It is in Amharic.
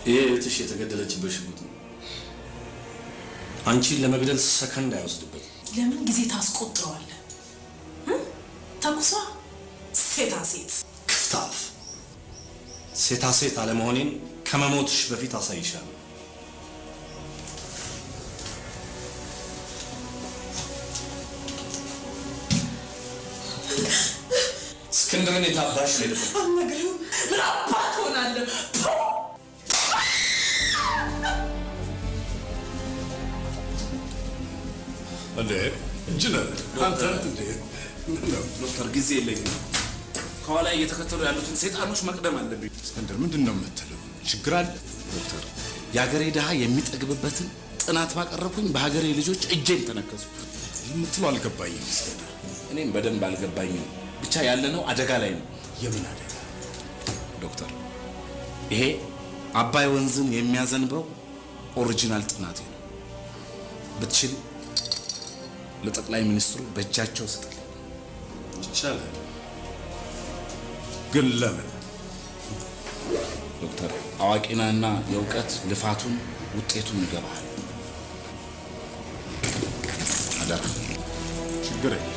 እህትሽ የተገደለችበት ሽጉጥ ነው። አንቺን ለመግደል ሰከንድ አይወስድበት። ለምን ጊዜ ታስቆጥረዋለህ? ተኩሷ ሴታ ሴት ክፍታፍ ሴታ ሴት አለመሆኔን ከመሞትሽ በፊት አሳይሻለሁ። እስክንድርን የታባሽ ሄደ አልነግርህም። ምን አባት ሆናለሁ? እንዴ ኢንጂነር አንተ እንዴ ዶክተር ጊዜ የለኝም። ከኋላ እየተከተሉ ያሉትን ሰይጣኖች መቅደም አለብኝ። እስክንድር ምንድነው የምትለው? ችግር አለ? ዶክተር የሀገሬ ድሃ የሚጠግብበትን ጥናት ባቀረብኩኝ በሀገሬ ልጆች እጄን ተነከሱ። የምትለው አልገባኝም እስክንድር። እኔም በደንብ አልገባኝም። ብቻ ያለነው አደጋ ላይ ነው። የምን አደጋ? ዶክተር ይሄ አባይ ወንዝን የሚያዘንበው ኦሪጂናል ጥናቴ ነው። ብትችል ለጠቅላይ ሚኒስትሩ በእጃቸው ስጠል። ይቻላል፣ ግን ለምን? ዶክተር አዋቂናና የእውቀት ልፋቱን ውጤቱን ይገባል። አደራ። ችግር የለም።